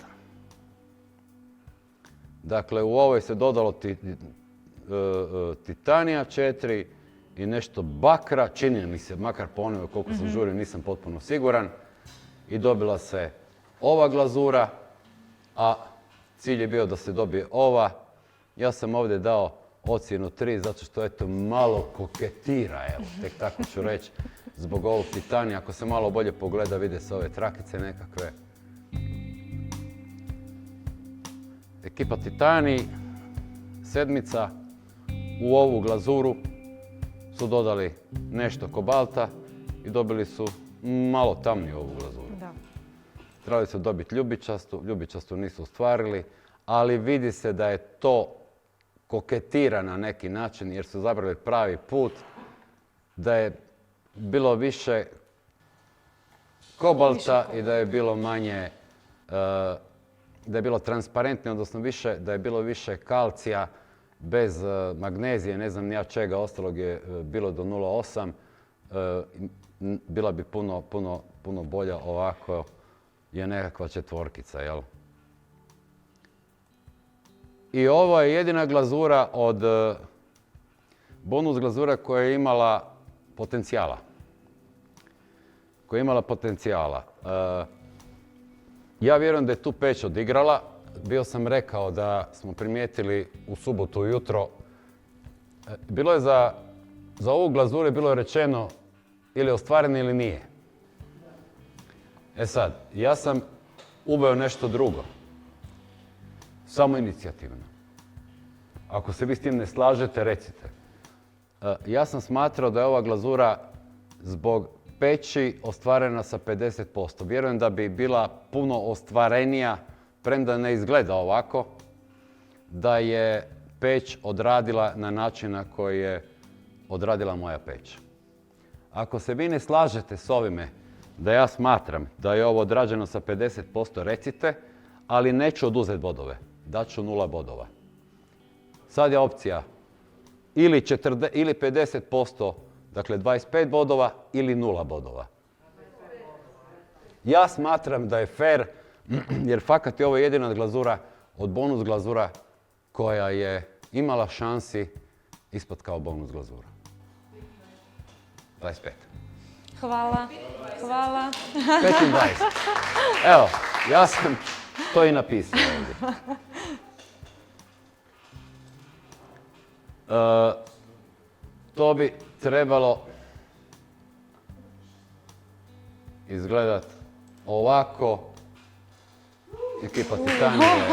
Dakle, u ovoj se dodalo titanija 4 i nešto bakra, čini mi se, makar po onome koliko sam žurio, nisam potpuno siguran. I dobila se ova glazura, a cilj je bio da se dobije ova. Ja sam ovdje dao ocjenu 3, zato što eto malo koketira, evo, tek tako ću reći, zbog ovog titanija. Ako se malo bolje pogleda, vide se ove trakice nekakve. Ekipa Titani, 7, u ovu glazuru su dodali nešto kobalta i dobili su malo tamniju ovu glazuru. Da. Trebali su dobiti ljubičastu nisu ostvarili, ali vidi se da je to koketira na neki način jer su zabrali pravi put, da je bilo više kobalta i da je bilo manje, da je bilo transparentnije, odnosno da je bilo više kalcija bez magnezije, ne znam ni ja čega, ostalog je bilo do 0,8. Bila bi puno bolja, ovako je nekakva 4, jel? I ovo je jedina glazura od bonus glazura koja je imala potencijala. Ja vjerujem da je tu peć odigrala. Bio sam rekao da smo primijetili u subotu ujutro. Bilo je za ovu glazuru je bilo rečeno ili je ostvareno ili nije. E sad, ja sam uveo nešto drugo. Samo inicijativno. Ako se vi s tim ne slažete, recite. Ja sam smatrao da je ova glazura zbog peći ostvarena sa 50%. Vjerujem da bi bila puno ostvarenija, premda ne izgleda ovako, da je peć odradila na način na koji je odradila moja peć. Ako se vi ne slažete s ovime da ja smatram da je ovo odrađeno sa 50%, recite, ali neću oduzeti bodove. Daću 0 bodova. Sad je opcija ili 50%, dakle 25 bodova, ili 0 bodova. Ja smatram da je fair, jer fakat je ovo jedina glazura od bonus glazura koja je imala šansi ispod kao bonus glazura. 25. Hvala. 5 i 20. Evo, ja sam to i napisao ovdje. To bi trebalo izgledat ovako. Ekipa Titani je...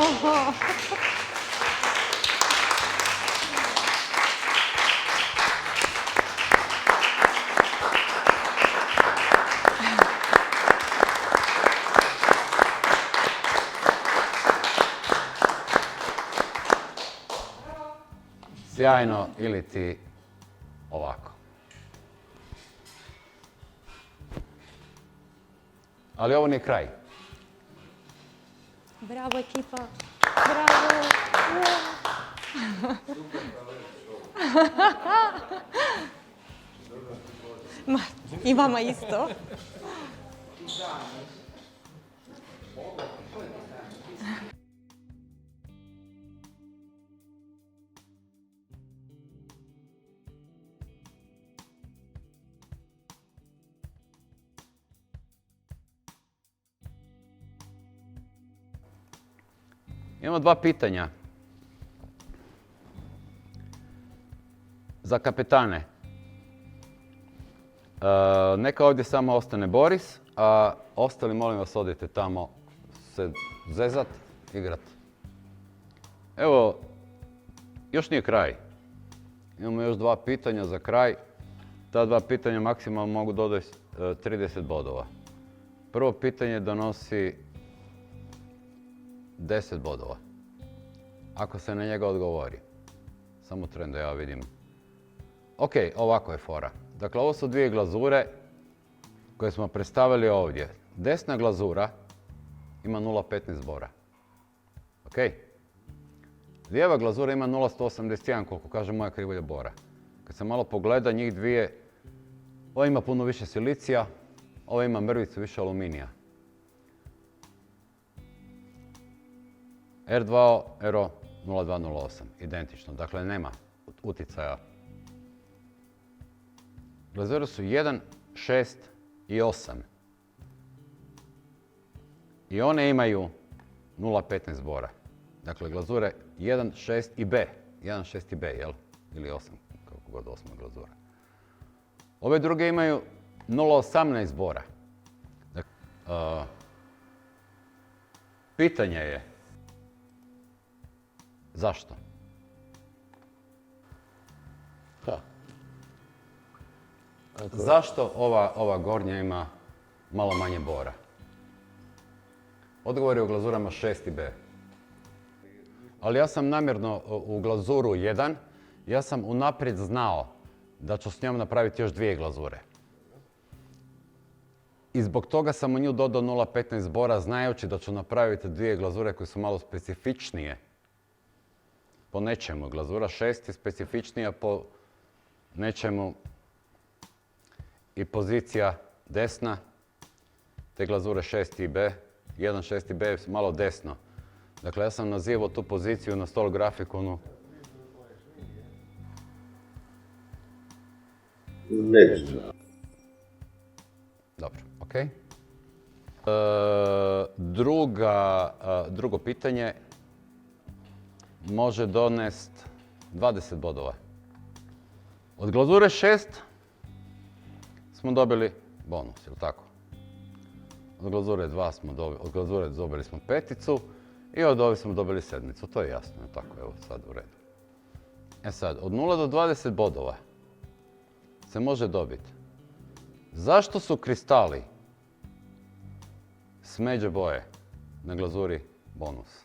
sjajno ili ti ovako. Ali ovo nije kraj. Bravo ekipa. Bravo. Ma, i vama isto. Imamo 2 pitanja. Za kapetane. Neka ovdje samo ostane Boris, a ostali molim vas odite tamo se zezat, igrat. Evo, još nije kraj. Imamo još 2 pitanja za kraj. Ta 2 pitanja maksimalno mogu dodati 30 bodova. Prvo pitanje donosi 10 bodova. Ako se na njega odgovori. Samo tren da ja vidim. Ok, ovako je fora. Dakle, ovo su 2 glazure koje smo predstavili ovdje. Desna glazura ima 0,15 bora. Ok? Lijeva glazura ima 0,181, koliko kaže moja krivulja bora. Kad se malo pogleda, njih 2, ova ima puno više silicija, ova ima mrvicu više aluminija. R2O, 0,208. Identično. Dakle, nema uticaja. Glazure su 1, 6 i 8. I one imaju 0,15 bora. Dakle, glazure 1, 6 i B. 1, 6 i B, jel? Ili 8, kako god 8 glazura. Ove druge imaju 0,18 bora. Dakle, pitanje je zašto? Zašto ova gornja ima malo manje bora? Odgovor je u glazurama 6 i B. Ali ja sam namjerno u glazuru 1, ja sam unaprijed znao da ću s njom napraviti još 2 glazure. I zbog toga sam u nju dodao 0,15 bora, znajući da ću napraviti 2 glazure koje su malo specifičnije po nečemu. Glazura 6 je specifičnija po nečemu i pozicija desna, te glazure 6 i B. 1, 6 i B je malo desno. Dakle, ja sam nazivao tu poziciju na stol grafikonu. Ne znam. Dobro, ok. Drugo pitanje može donest 20 bodova. Od glazure 6 smo dobili bonus, jel tako? Od glazure 2 smo dobili smo peticu i od ove smo dobili sedmicu. To je jasno, jel tako? Evo sad u redu. E sad, od 0 do 20 bodova se može dobiti. Zašto su kristali smeđe boje na glazuri bonus?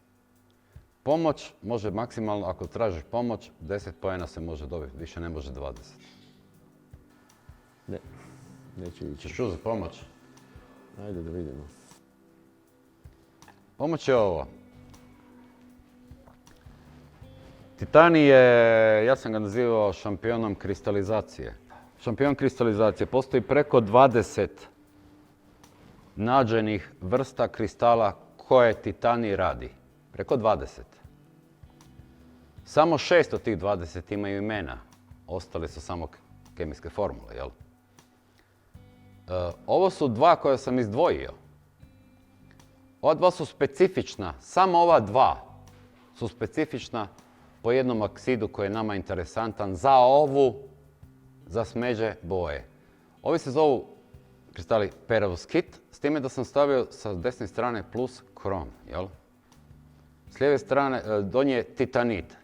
Pomoć može maksimalno, ako tražiš pomoć, 10 poena se može dobiti, više ne može 20. Ne, neću ići. Češ uzeti pomoć? Ajde da vidimo. Pomoć je ovo. Titan je, ja sam ga nazivao šampionom kristalizacije. Šampion kristalizacije. Postoji preko 20 nađenih vrsta kristala koje Titani radi. Preko 20. Samo 6 od tih 20 imaju imena. Ostali su samo kemijske formule, jel? Ovo su 2 koje sam izdvojio. Ova 2 su specifična. Samo ova 2 su specifična po jednom oksidu koji je nama interesantan za smeđe boje. Ovi se zovu kristali perovskit, s time da sam stavio sa desne strane plus krom, jel? S lijeve strane donje je titanit.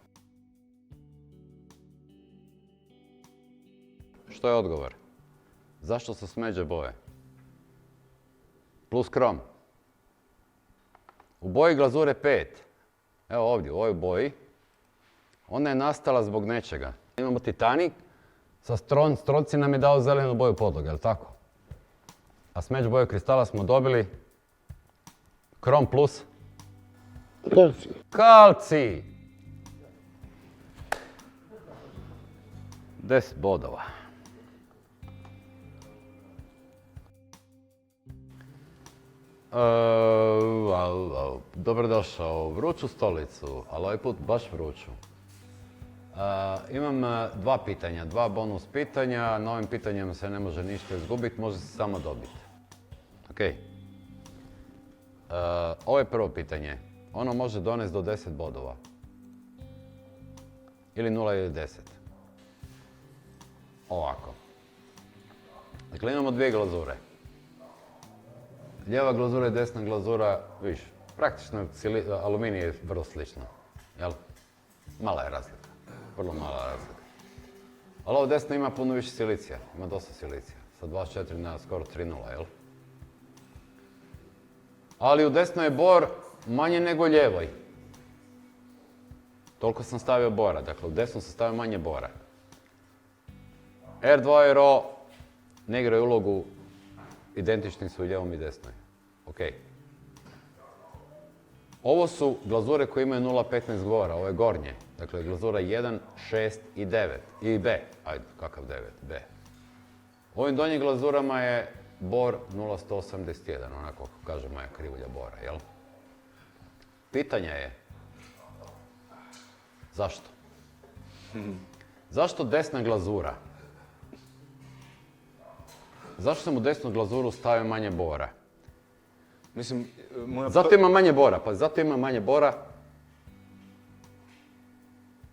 Što je odgovor? Zašto su smeđe boje? Plus krom. U boji glazure 5, evo ovdje, u ovoj boji, ona je nastala zbog nečega. Imamo titanik, stronci nam je dao zelenu boju podloge, je li tako? A smeđu boju kristala smo dobili krom plus Kalcij. kalcij. 10 bodova. Dobrodošao u vruću stolicu, ali ovaj put baš vruću. Imam 2 pitanja, 2 bonus pitanja. Na ovim pitanjima se ne može ništa izgubiti, može se samo dobiti. Ok. Ovo je prvo pitanje. Ono može donesti do 10 bodova. Ili 0 ili 10. Ovako. Dakle, imamo 2 glazure. Lijeva glazura i desna glazura, viš, praktično aluminij je vrlo slično. Jel? Mala je razlika. Vrlo mala razlika. Ali ovo desno ima puno više silicija. Ima dosta silicija. Sa 24 na skoro 3,0, jel? Ali u desnoj je bor manje nego ljevoj. Toliko sam stavio bora. Dakle, u desnu sam stavio manje bora. R2 i RO ne igraju ulogu, identični su u ljevom i desnoj. Ok. Ovo su glazure koje imaju 0,15 bora, ovo je gornje. Dakle, glazura 1, 6 i 9. I B. Ajde, kakav 9? B. U ovim donjim glazurama je bor 0,181, onako kako kaže moja krivulja bora, jel? Pitanje je, Zašto? Zašto desna glazura? Zašto sam u desnu glazuru stavio manje bora? Mislim, Zato ima manje bora, pa zato ima manje bora.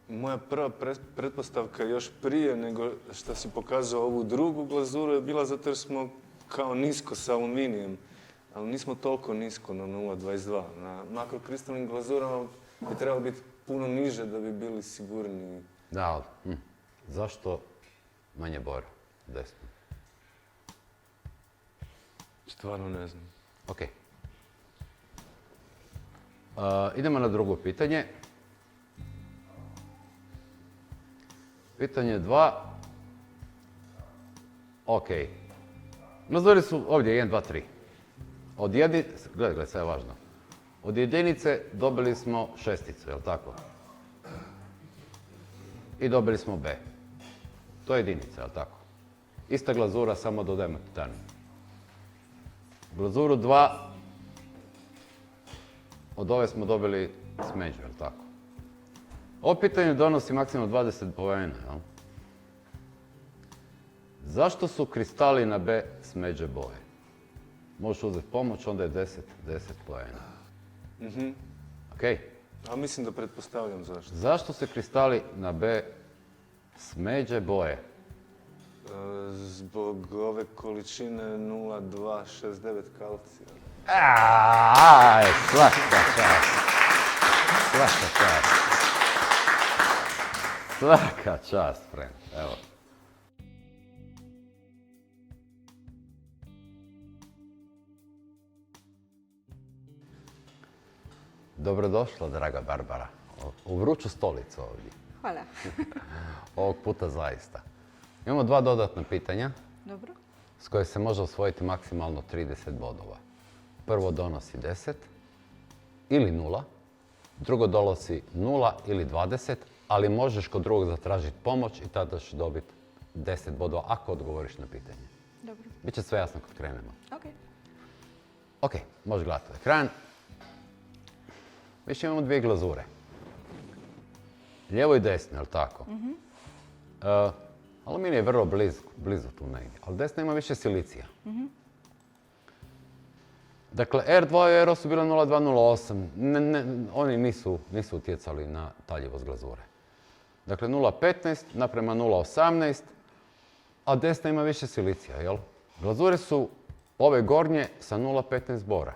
moja prva pretpostavka još prije nego što si pokazao ovu drugu glazuru je bila zato jer smo kao nisko sa aluminijem, ali nismo toliko nisko na 0,22. Na makrokristalnim glazurama bi trebalo biti puno niže da bi bili sigurniji. Da, ali, zašto manje bora desno? Stvarno ne znam. Ok. Idemo na drugo pitanje. Pitanje 2. Ok. Glazuri su ovdje 1, 2, 3. Gledaj, sve je važno. Od jedinice dobili smo šesticu, jel tako? I dobili smo B. To je jedinica, jel tako? Ista glazura, samo dodajemo titan. Glazuru 2, od ove smo dobili smeđu, jel tako? Ovo pitanje donosi maksimalno 20 poena, jel? Zašto su kristali na B smeđe boje? Možeš uzeti pomoć, onda je 10 poena. Ok? A mislim da pretpostavljam zašto. Zašto su kristali na B smeđe boje? Zbog ove količine 0,269 kalcija. Svaka čast. Svaka čast. Svaka čast, friend. Evo. Dobrodošla, draga Barbara, u vruću stolicu ovdje. Hvala. Ovog puta zaista. Imamo 2 dodatna pitanja Dobro. s koje se može osvojiti maksimalno 30 bodova. Prvo donosi 10 ili 0, drugo donosi 0 ili 20, ali možeš kod drugog zatražiti pomoć i tada ćeš dobiti 10 bodova ako odgovoriš na pitanje. Dobro. Biće sve jasno kad krenemo. Ok. Ok, možeš gledati ekran. Više imamo 2 glazure. Lijevo i desno, je li tako? Aluminij je vrlo blizu tu negdje, ali desna ima više silicija. Dakle, R2 i R su bile 0,208. Oni nisu utjecali na taljivost glazure. Dakle, 0,15 naprema 0,18, a desna ima više silicija, jel? Glazure su ove gornje sa 0,15 bora,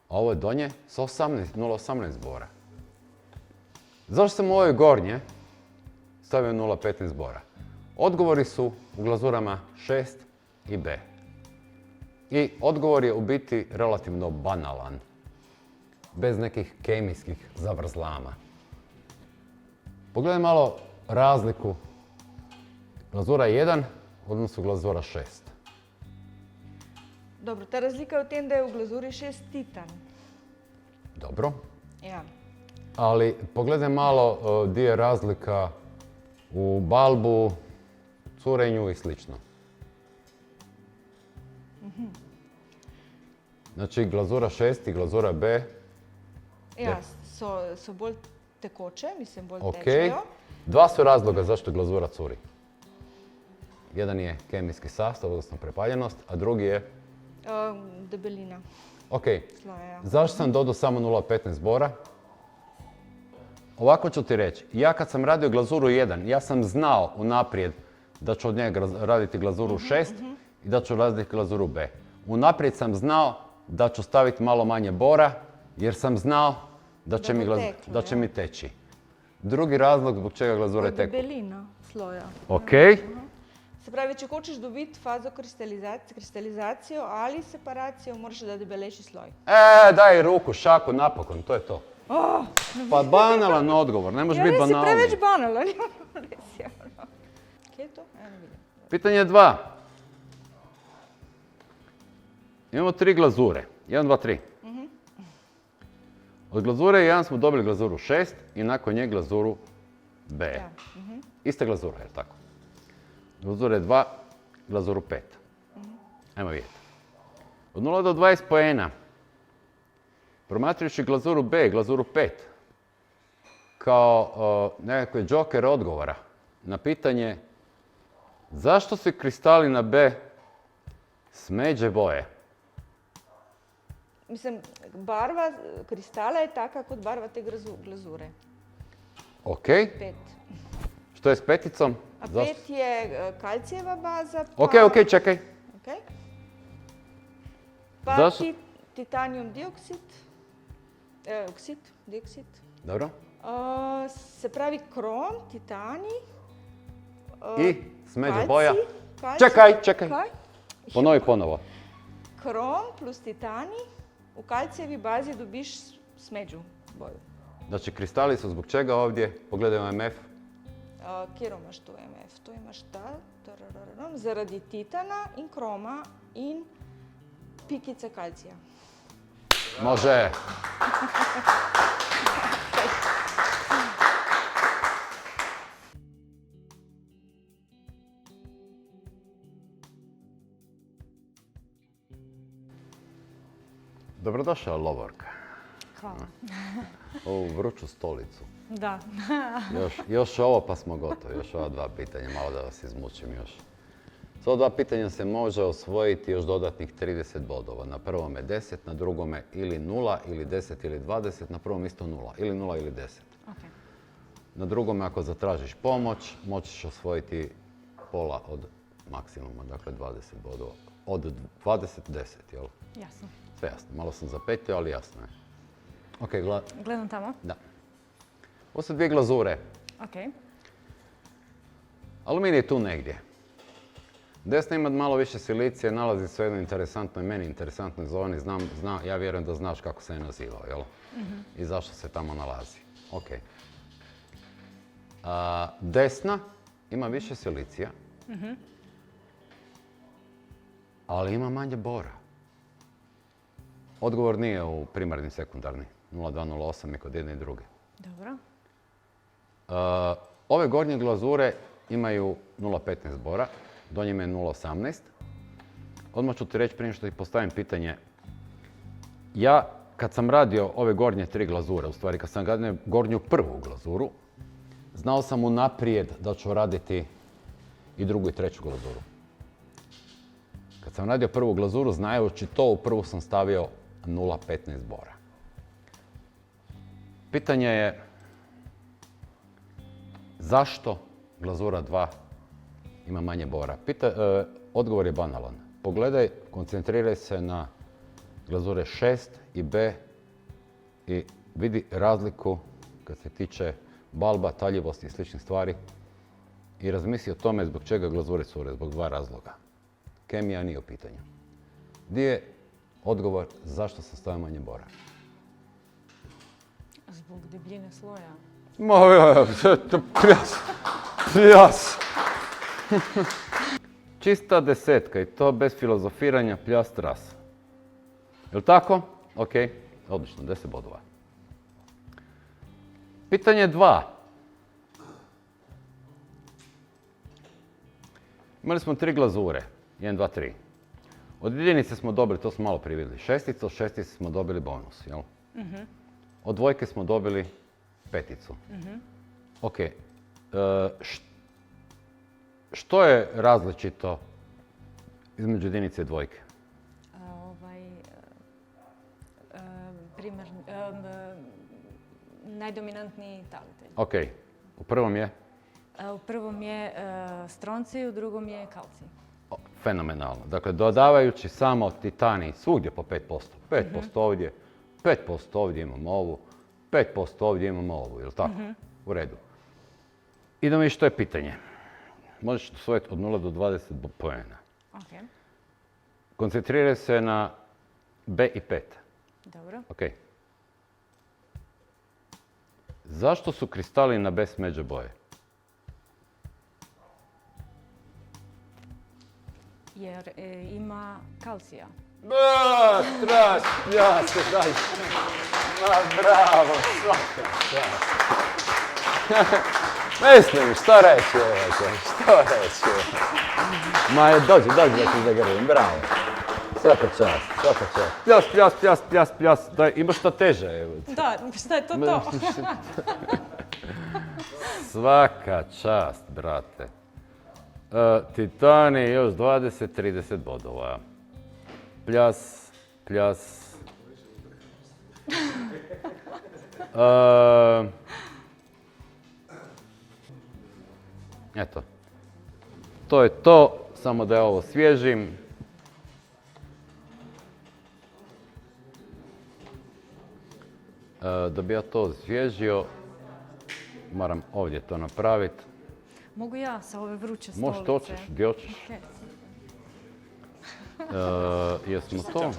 a ovo je donje sa 0,18 bora. Zašto sam u ove gornje stavio 0,15 bora? Odgovori su u glazurama 6 i B. I odgovor je u biti relativno banalan, bez nekih kemijskih zavrzlama. Pogledaj malo razliku glazura 1 u odnosu glazura 6. Dobro, ta razlika je v tem, da je v glazuri 6 titan. Dobro, Ja. ali pogledaj malo gdje je razlika u balbu, curenju i slično. Znači glazura 6 i glazura B. Ja, so bolj tekoče, mislim bolj Ok. tečejo. 2 su razloga zašto glazura curi. Jedan je kemijski sastav, odnosno prepaljenost, a drugi je... Debelina Ok, sloja. Ja. zašto sam dodao samo 0,15 bora? Ovako ću ti reći, ja kad sam radio glazuru 1, ja sam znao unaprijed da ću od njega raditi glazuru 6 i da ću raditi glazuru B. Unaprijed sam znao da ću staviti malo manje bora, jer sam znao da će mi teći. Drugi razlog zbog čega glazura je teku. Debelina sloja. Ok, Se pravi, če hočeš dobiti fazo kristalizacijo ali separacijo, moraš da debelejši sloj. daj ruku, šaku, napokon, to je to. Pa banalan odgovor, ne može biti Ja, res si banalni. preveč banalan. Res je. Kje je to? Ja ne vidim. Pitanje 2. Imamo 3 glazure. 1, 2, 3. Od glazure 1 smo dobili glazuru 6 i nakon nje glazuru B. Ja. Ista glazura, je li tako? Glazure 2, glazuru 5. Ajmo vidjeti. Od 0 do 20 poena. Promatrajući glazuru B, glazuru 5. kao nekakve džoker odgovora na pitanje zašto su kristali na B smeđe boje? Mislim, barva kristala je taka kod barva te glazure. Ok. 5. Što je s peticom? A 5 je kalcijeva baza, pa... Ok, čekaj. Okay. Pa Zašto? Titanijum dioksid, dioksid. Dobro. Se pravi krom, titanij, I smeđa kalcij, boja. kalcij, Čekaj. kaj? Ponovi ponovo. Krom plus titanij, u kalcijevi bazi dobiš smeđu boju. Znači, kristali su zbog čega ovdje? Pogledaj MF. Kjer imaš tu MF? Tu imaš ta, zaradi titana in kroma in pikice kalcija. Može. Dobrodošao, Lovorka. Hvala. Ovu vruću stolicu. Da. Još ovo pa smo gotovi, još ova 2 pitanja, malo da vas izmučim još. S ova 2 pitanja se može osvojiti još dodatnih 30 bodova. Na prvome 10, na drugome ili 0, ili 10, ili 20, na prvom isto 0, ili 0 ili 10. Okay. Na drugome, ako zatražiš pomoć, moćeš osvojiti pola od maksimuma, dakle 20 bodova. Od 20, 10, jel? Jasno. Sve jasno, malo sam zapetio, ali jasno je. Ok, Gledam tamo? Da. Ovo su 2 glazure. Ok. Aluminij je tu negdje. Desna ima malo više silicije, nalazi se u jednoj interesantnoj, meni interesantnoj zoni. Ja vjerujem da znaš kako se je nazivao, jel? I zašto se tamo nalazi. Ok. Desna ima više silicija, ali ima manje bora. Odgovor nije u primarni i sekundarni. 0,208 je kod jedne i druge. Dobro. Ove gornje glazure imaju 0,15 bora, donje je 0,18. Odmah ću ti reći prije što ti postavim pitanje. Ja, kad sam radio ove gornje 3 glazure, u stvari kad sam radio gornju prvu glazuru, znao sam unaprijed da ću raditi i drugu i treću glazuru. Kad sam radio prvu glazuru, znajući to, u prvu sam stavio 0,15 bora. Pitanje je zašto glazura 2 ima manje bora? Odgovor je banalan. Pogledaj, koncentriraj se na glazure 6 i B i vidi razliku kad se tiče balba, taljivosti i sličnih stvari i razmisli o tome zbog čega glazure cure, zbog 2 razloga. Kemija nije u pitanju. Gdje je odgovor zašto se stavio manje bora? Zbog debljine sloja. Pljas. Čista desetka i to bez filozofiranja, pljas tras. Jel' tako? Ok, odlično, 10 bodova. Pitanje 2. Imali smo 3 glazure. 1, 2, 3. Od jedinice smo dobili, to smo malo prije vidjeli, šesticu, od šestice smo dobili bonus, jel? Od dvojke smo dobili peticu. Ok. Što je različito između jedinice i dvojke? Najdominantniji talitelj. Ok. U prvom je? U prvom je stroncij, u drugom je kalcij. Fenomenalno. Dakle, dodavajući samo titanij svugdje po 5%. 5% ovdje, 5% ovdje imamo ovu, 5% ovdje imamo ovu, jel' tako? U redu. Idemo i što je pitanje. Možeš osvojiti od 0 do 20 poena. Ok. Koncentriraj se na B i 5. Dobro. Ok. Zašto su kristali na B smeđe boje? Jer ima kalcija. Ja se daj. Bravo, svaka čast. Mislim, što reći, što reći. Dođi da ti zagrlim, bravo. Svaka čast. Pljas. Daj, imaš što teže, evo. Da, šta je to? Svaka čast, brate. Titani još 20-30 bodova. Pljas. Eto. To je to, samo da ja ovo svježim. Da bi ja to osvježio, moram ovdje to napraviti. Mogu ja sa ove vruće stolice? Možeš, hoćeš, gdje hoćeš. Okay. Jesmo to?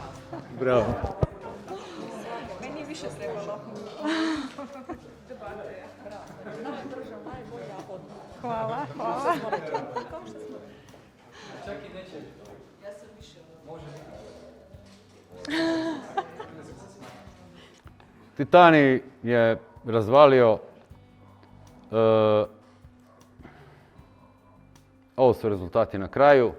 Bravo. Meni je više trebalo. Hvala. Titani je razvalio. Ovo su rezultati na kraju.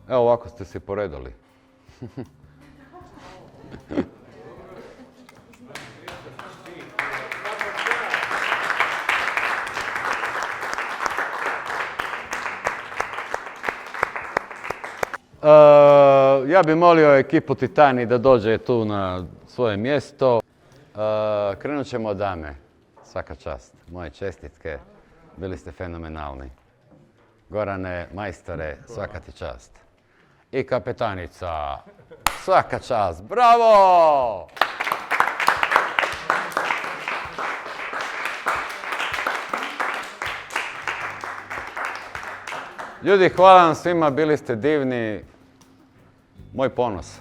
Evo ovako ste se poredali. Ja bih molio ekipu Titani da dođe tu na svoje mjesto. Krenut ćemo od dame. Svaka čast. Moje čestitke. Bili ste fenomenalni. Gorane, majstore, svaka ti čast. I kapetanica. Svaka čast. Bravo! Ljudi, hvala vam svima, bili ste divni. Moj ponos.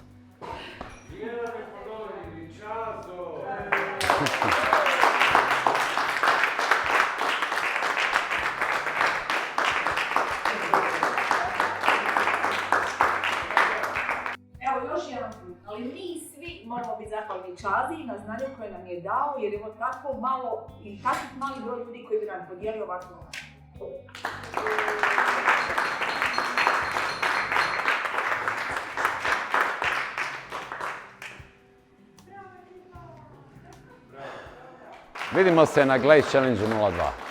Evo još jedan put, ali mi svi moramo biti zahvalni Čazi na znanju koje nam je dao, jer je ovo tako malo i takvih mali broj ljudi koji bi nam podijelio ovakvu noć. Vidimo se na Glaze Challenge 02.